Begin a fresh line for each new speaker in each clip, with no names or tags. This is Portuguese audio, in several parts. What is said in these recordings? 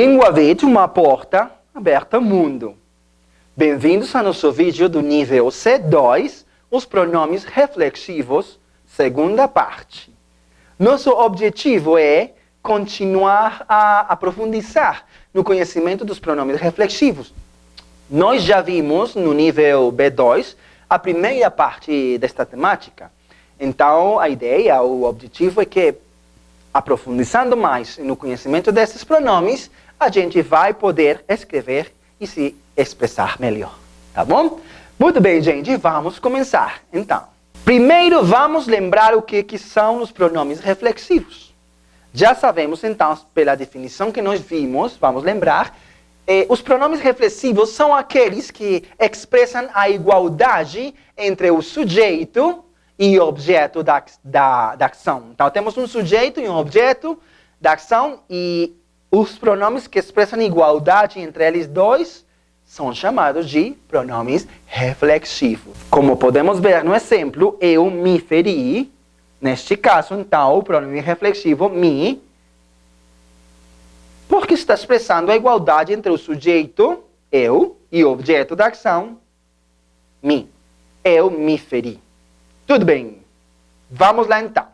Língua verde, uma porta aberta ao mundo. Bem-vindos ao nosso vídeo do nível C2, os pronomes reflexivos, segunda parte. Nosso objetivo é continuar a aprofundar no conhecimento dos pronomes reflexivos. Nós já vimos no nível B2 a primeira parte desta temática. Então, a ideia, o objetivo é que, aprofundando mais no conhecimento desses pronomes, a gente vai poder escrever e se expressar melhor, tá bom? Muito bem, gente, vamos começar, então. Primeiro, vamos lembrar o que são os pronomes reflexivos. Já sabemos, então, pela definição que nós vimos, vamos lembrar, os pronomes reflexivos são aqueles que expressam a igualdade entre o sujeito e o objeto da ação. Então, temos um sujeito e um objeto da ação e os pronomes que expressam igualdade entre eles dois são chamados de pronomes reflexivos. Como podemos ver no exemplo, eu me feri. Neste caso, então, o pronome reflexivo me, porque está expressando a igualdade entre o sujeito, eu, e o objeto da ação, me. Eu me feri. Tudo bem. Vamos lá, então.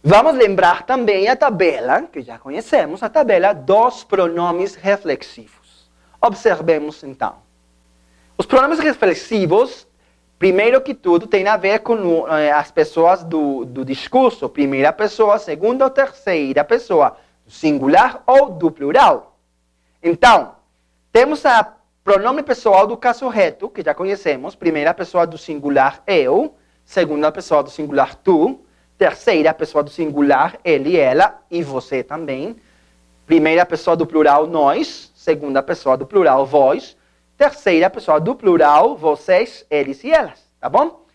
Vamos lembrar também a tabela, que já conhecemos, a tabela dos pronomes reflexivos. Observemos, então. Os pronomes reflexivos, primeiro que tudo, tem a ver com as pessoas do discurso. Primeira pessoa, segunda ou terceira pessoa. Singular ou do plural. Então, temos o pronome pessoal do caso reto, que já conhecemos. Primeira pessoa do singular, eu. Segunda pessoa do singular, tu. Terceira pessoa do singular, ele, ela e você também. Primeira pessoa do plural, nós. Segunda pessoa do plural, vós. Terceira pessoa do plural, vocês, eles e elas. Tá bom?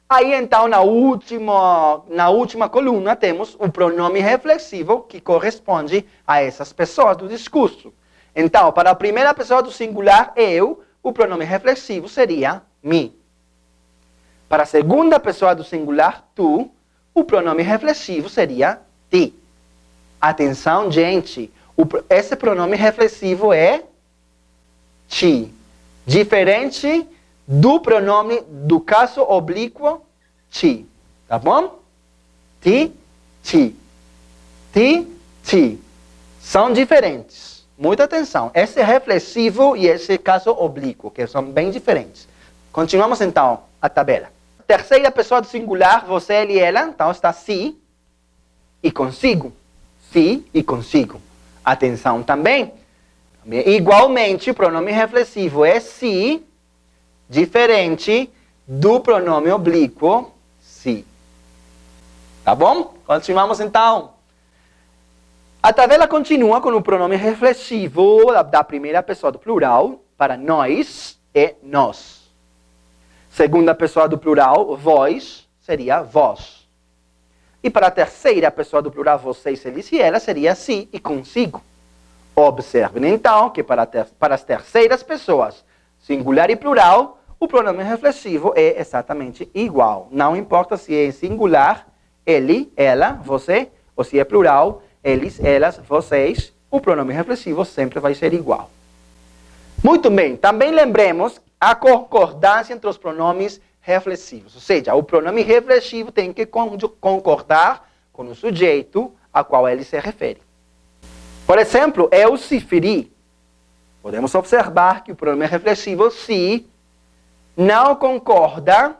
Aí, então, na última coluna, temos o pronome reflexivo que corresponde a essas pessoas do discurso. Então, para a primeira pessoa do singular, eu, o pronome reflexivo seria me. Para a segunda pessoa do singular, tu, o pronome reflexivo seria ti. Atenção, gente. Esse pronome reflexivo é ti. Diferente do pronome do caso oblíquo, ti. Tá bom? Ti, ti. Ti, ti. São diferentes. Muita atenção. Esse reflexivo e esse caso oblíquo, que são bem diferentes. Continuamos, então, a tabela. Terceira pessoa do singular, você, ele, ela. Então, está si e consigo. Si e consigo. Atenção também. Igualmente, o pronome reflexivo é si, diferente do pronome oblíquo, si. Tá bom? Continuamos, então. A tabela continua com o pronome reflexivo da primeira pessoa do plural, para nós e nós. Segunda pessoa do plural, vós, seria vós. E para a terceira pessoa do plural, vocês, eles e ela, seria si e consigo. Observem, então, que para as terceiras pessoas, singular e plural, o pronome reflexivo é exatamente igual. Não importa se é singular, ele, ela, você, ou se é plural, eles, elas, vocês, o pronome reflexivo sempre vai ser igual. Muito bem, também lembremos a concordância entre os pronomes reflexivos. Ou seja, o pronome reflexivo tem que concordar com o sujeito a qual ele se refere. Por exemplo, eu se feri. Podemos observar que o pronome reflexivo se não concorda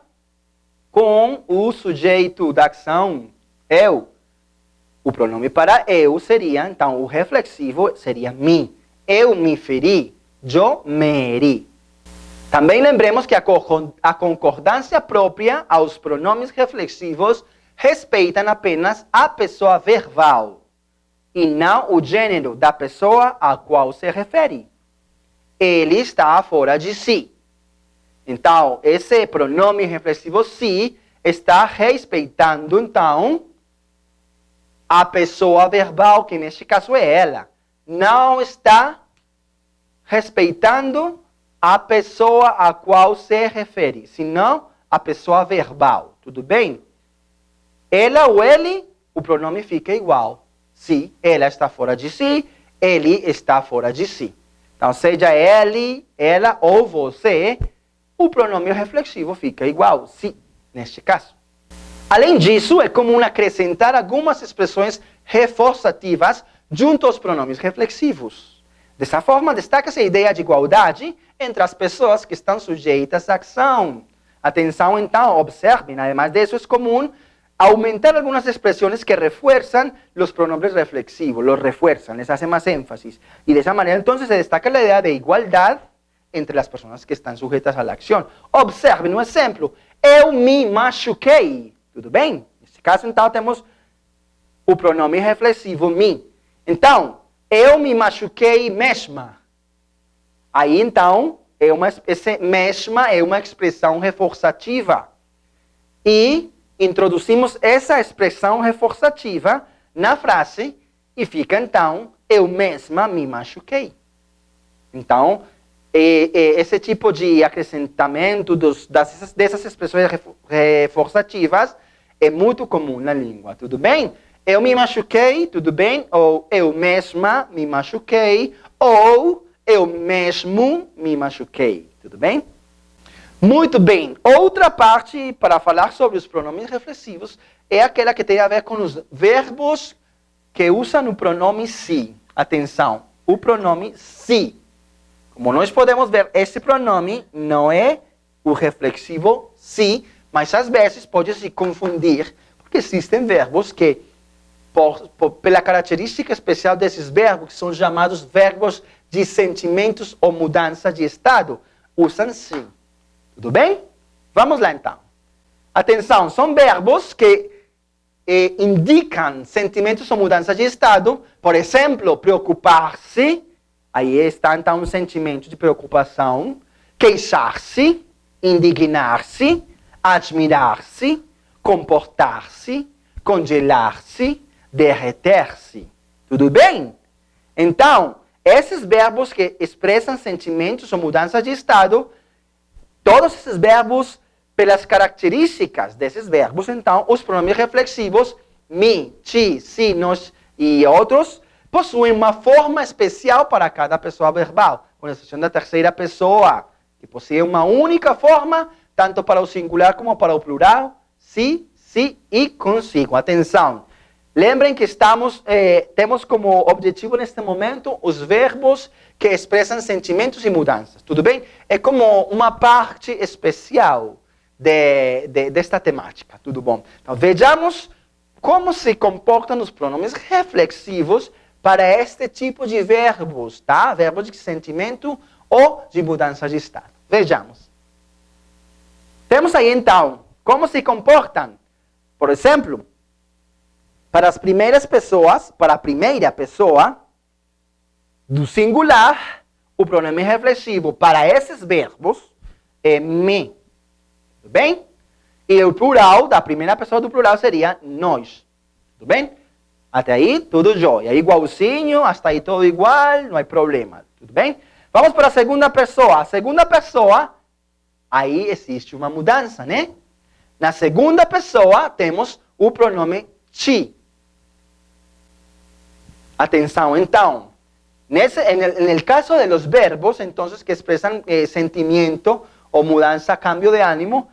com o sujeito da ação, eu. O pronome para eu seria, então, o reflexivo seria me. Eu me feri, eu me heri. Também lembremos que a concordância própria aos pronomes reflexivos respeitam apenas a pessoa verbal e não o gênero da pessoa a qual se refere. Ele está fora de si. Então, esse pronome reflexivo si está respeitando, então, a pessoa verbal, que neste caso é ela. Não está respeitando a pessoa a qual se refere, senão a pessoa verbal. Tudo bem? Ela ou ele, o pronome fica igual. Se ela está fora de si, ele está fora de si. Então, seja ele, ela ou você, o pronome reflexivo fica igual, si, neste caso. Além disso, é comum acrescentar algumas expressões reforçativas junto aos pronomes reflexivos. Dessa forma, destaca-se a ideia de igualdade entre as pessoas que estão sujeitas à ação. Atenção, então, observen, además de isso, es común aumentar algunas expresiones que refuerzan los pronombres reflexivos, los refuerzan, les hace más énfasis. Y de esa manera, entonces, se destaca la idea de igualdad entre las personas que están sujetas a la acción. Observen un ejemplo. Eu me machuquei. Tudo bem? Nesse caso, então, temos o pronome reflexivo me. Então, eu me machuquei mesma. Aí, então, esse mesma é uma expressão reforçativa. E introduzimos essa expressão reforçativa na frase e fica, então, eu mesma me machuquei. Então, esse tipo de acrescentamento dessas expressões reforçativas é muito comum na língua, tudo bem? Eu me machuquei, tudo bem? Ou eu mesma me machuquei, ou eu mesmo me machuquei, tudo bem? Muito bem. Outra parte para falar sobre os pronomes reflexivos é aquela que tem a ver com os verbos que usam o pronome si. Atenção, o pronome si. Como nós podemos ver, esse pronome não é o reflexivo si, mas às vezes pode se confundir, porque existem verbos que, pela característica especial desses verbos, que são chamados verbos de sentimentos ou mudança de estado, usam si. Tudo bem? Vamos lá então. Atenção, são verbos que indicam sentimentos ou mudança de estado. Por exemplo, preocupar-se. Aí está então um sentimento de preocupação. Queixar-se, indignar-se, admirar-se, comportar-se, congelar-se, derreter-se. Tudo bem? Então, esses verbos que expressam sentimentos ou mudança de estado, todos esses verbos, pelas características desses verbos, então, os pronomes reflexivos, me, ti, si, nos e outros, possuem uma forma especial para cada pessoa verbal, com exceção da terceira pessoa, que possui uma única forma, tanto para o singular como para o plural, si, si e consigo. Atenção! Lembrem que temos como objetivo neste momento os verbos que expressam sentimentos e mudanças, tudo bem? É como uma parte especial desta temática, tudo bom? Então vejamos como se comportam os pronomes reflexivos para este tipo de verbos, tá? Verbos de sentimento ou de mudança de estado. Vejamos. Temos aí então como se comportam, por exemplo, para as primeiras pessoas, para a primeira pessoa do singular, o pronome reflexivo para esses verbos é me. Tudo bem? E o plural, da primeira pessoa do plural, seria nós. Tudo bem? Até aí, tudo jóia. Igualzinho, hasta aí tudo igual, não há problema. Tudo bem? Vamos para a segunda pessoa. A segunda pessoa, aí existe uma mudança, né? Na segunda pessoa, temos o pronome ti. Atenção, então, en el caso de los verbos, entonces, que expresan sentimiento o mudanza, cambio de ánimo,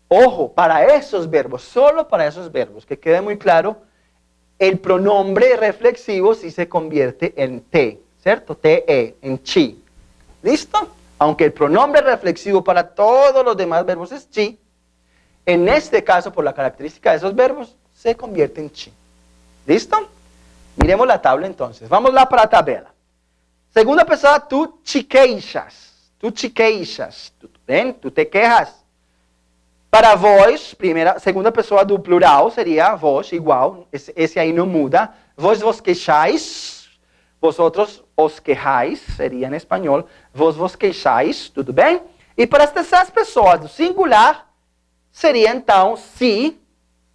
ojo, para esos verbos, solo para esos verbos, que quede muy claro, el pronombre reflexivo sí se convierte en te, ¿cierto? Te, en chi. ¿Listo? Aunque el pronombre reflexivo para todos los demás verbos es chi, en este caso, por la característica de esos verbos, se convierte en chi. ¿Listo? Miremos la tabla entonces. Vamos lá para a tabela. Segunda pessoa, tu te queixas. Tu te queixas. Tudo bem? Tu te quejas. Para vós, segunda pessoa do plural seria vós, igual. Esse aí não muda. Vos queixais. Vosotros os quejais, seria em espanhol. Vos queixais. Tudo bem? E para essas pessoas do singular, seria então se.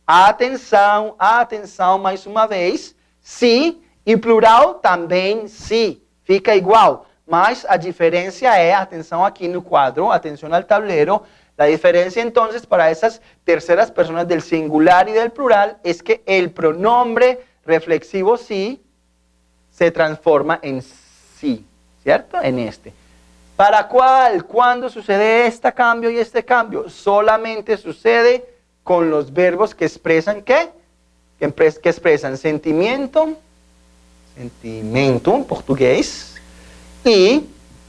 Atenção, atenção mais uma vez. Si, e plural também si, fica igual. Mas a diferença é, atenção aqui no quadro, atenção ao tablero, a diferença então para essas terceiras pessoas del singular e del plural é que o pronombre reflexivo si se transforma em sí, ¿cierto? En este. ¿Para cuál? ¿Cuándo sucede este cambio y este cambio? Solamente sucede con los verbos que expresan ¿qué? Que expresan sentimiento en portugués, y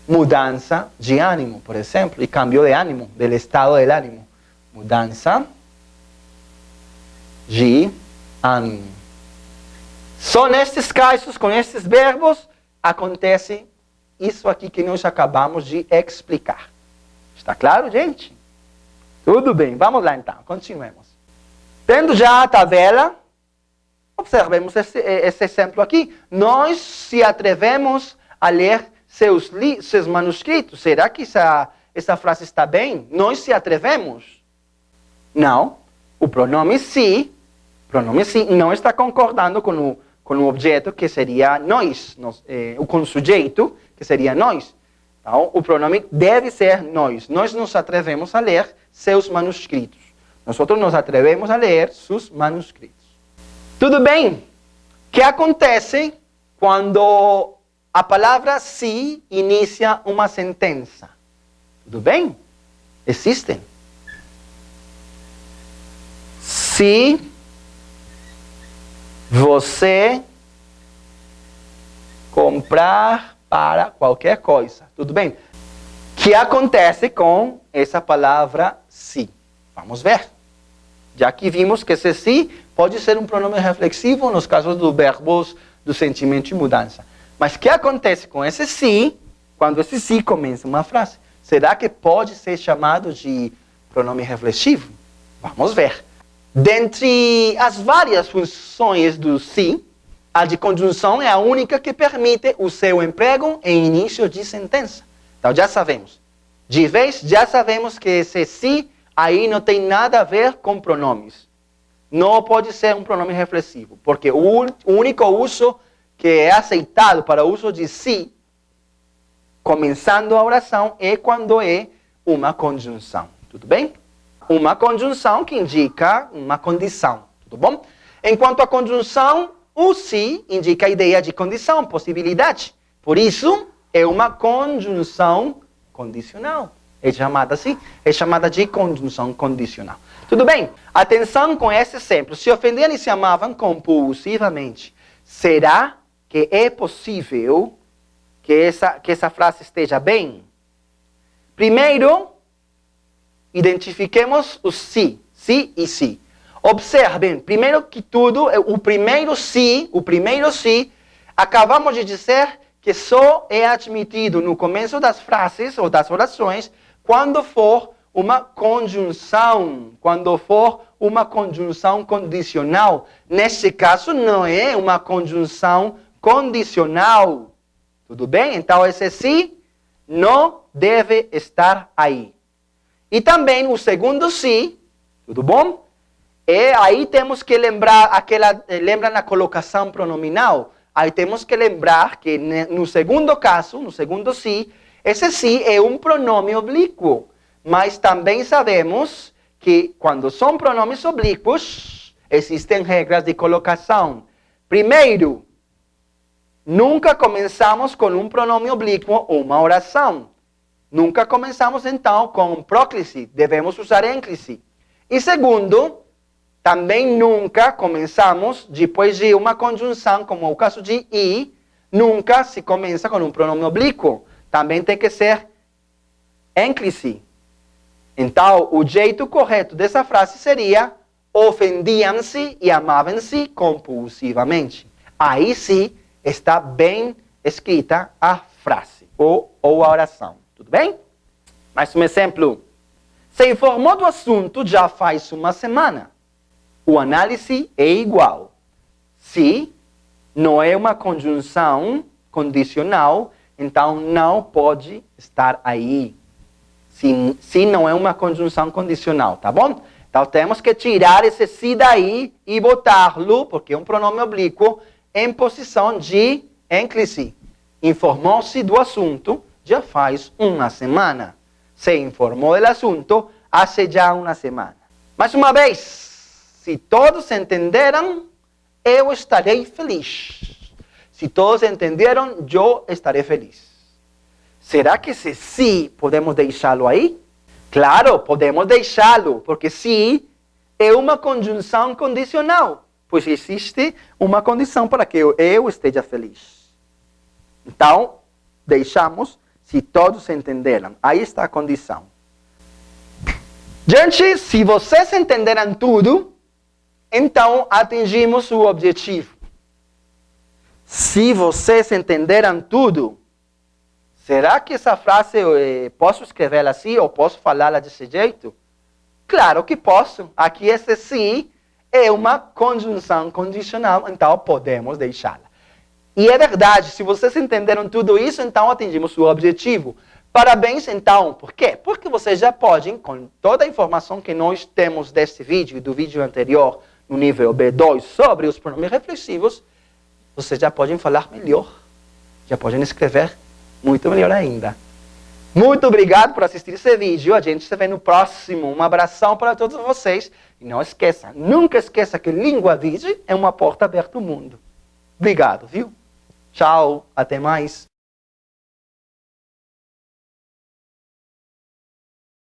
mudanza de ánimo, por ejemplo, y cambio de ánimo, del estado del ánimo. Mudanza de ánimo. Son estes casos, com estes verbos, acontece isso aqui que nós acabamos de explicar. Está claro, gente? Tudo bem, vamos lá então, continuemos. Tendo já a tabela, observemos esse exemplo aqui. Nós se atrevemos a ler seus manuscritos. Será que essa frase está bem? Nós se atrevemos? Não. O pronome se não está concordando com o objeto, que seria nós, com o sujeito, que seria nós. Então, o pronome deve ser nós. Nós nos atrevemos a ler seus manuscritos. Nós nos atrevemos a ler seus manuscritos. Tudo bem? O que acontece quando a palavra se inicia uma sentença? Tudo bem? Existem. Se você comprar para qualquer coisa. Tudo bem? O que acontece com essa palavra se? Vamos ver. Já que vimos que esse se pode ser um pronome reflexivo nos casos dos verbos do sentimento de mudança. Mas o que acontece com esse se, quando esse se começa uma frase? Será que pode ser chamado de pronome reflexivo? Vamos ver. Dentre as várias funções do se, a de conjunção é a única que permite o seu emprego em início de sentença. Então já sabemos. De vez, já sabemos que esse se aí não tem nada a ver com pronomes. Não pode ser um pronome reflexivo, porque o único uso que é aceitado para o uso de se, começando a oração, é quando é uma conjunção. Tudo bem? Uma conjunção que indica uma condição. Tudo bom? Enquanto a conjunção, o se indica a ideia de condição, possibilidade. Por isso, é uma conjunção condicional. É chamada assim, é chamada de conjunção condicional. Tudo bem? Atenção com esse exemplo. Se ofendiam e se amavam compulsivamente, será que é possível que essa frase esteja bem? Primeiro, identifiquemos o se e si. Observem, primeiro que tudo, o primeiro se, acabamos de dizer que só é admitido no começo das frases ou das orações quando for uma conjunção, condicional. Neste caso, não é uma conjunção condicional. Tudo bem? Então, esse se não deve estar aí. E também o segundo se, tudo bom? Aí temos que lembrar lembra na colocação pronominal? Aí temos que lembrar que no segundo caso, no segundo se, esse se é um pronome oblíquo. Mas também sabemos que quando são pronomes oblíquos, existem regras de colocação. Primeiro, nunca começamos com um pronome oblíquo ou uma oração. Nunca começamos então com próclise, devemos usar ênclise. E segundo, também nunca começamos depois de uma conjunção, como o caso de e, nunca se começa com um pronome oblíquo. Também tem que ser ênclise. Então, o jeito correto dessa frase seria: ofendiam-se e amavam-se compulsivamente. Aí sim está bem escrita a frase ou a oração. Tudo bem? Mais um exemplo. Se informou do assunto já faz uma semana. O análise é igual. Se não é uma conjunção condicional, então não pode estar aí. Se não é uma conjunção condicional, tá bom? Então temos que tirar esse se daí e botá-lo, porque é um pronome oblíquo, em posição de ênclise. Informou-se do assunto já faz uma semana. Se informou do assunto há já uma semana. Mais uma vez, se todos entenderam, eu estarei feliz. Se todos entenderam, eu estarei feliz. Será que esse sim podemos deixá-lo aí? Claro, podemos deixá-lo, porque sim é uma conjunção condicional, pois existe uma condição para que eu esteja feliz. Então, deixamos se todos entenderam. Aí está a condição. Gente, se vocês entenderam tudo, então atingimos o objetivo. Se vocês entenderam tudo, será que essa frase posso escrevê-la assim ou posso falá-la desse jeito? Claro que posso. Aqui esse sim é uma conjunção condicional, então podemos deixá-la. E é verdade, se vocês entenderam tudo isso, então atingimos o objetivo. Parabéns então. Por quê? Porque vocês já podem, com toda a informação que nós temos deste vídeo e do vídeo anterior, no nível B2, sobre os pronomes reflexivos, vocês já podem falar melhor. Já podem escrever muito melhor ainda. Muito obrigado por assistir esse vídeo. A gente se vê no próximo. Um abração para todos vocês. E não esqueça, nunca esqueça que língua vive é uma porta aberta ao mundo. Obrigado, viu? Tchau, até mais.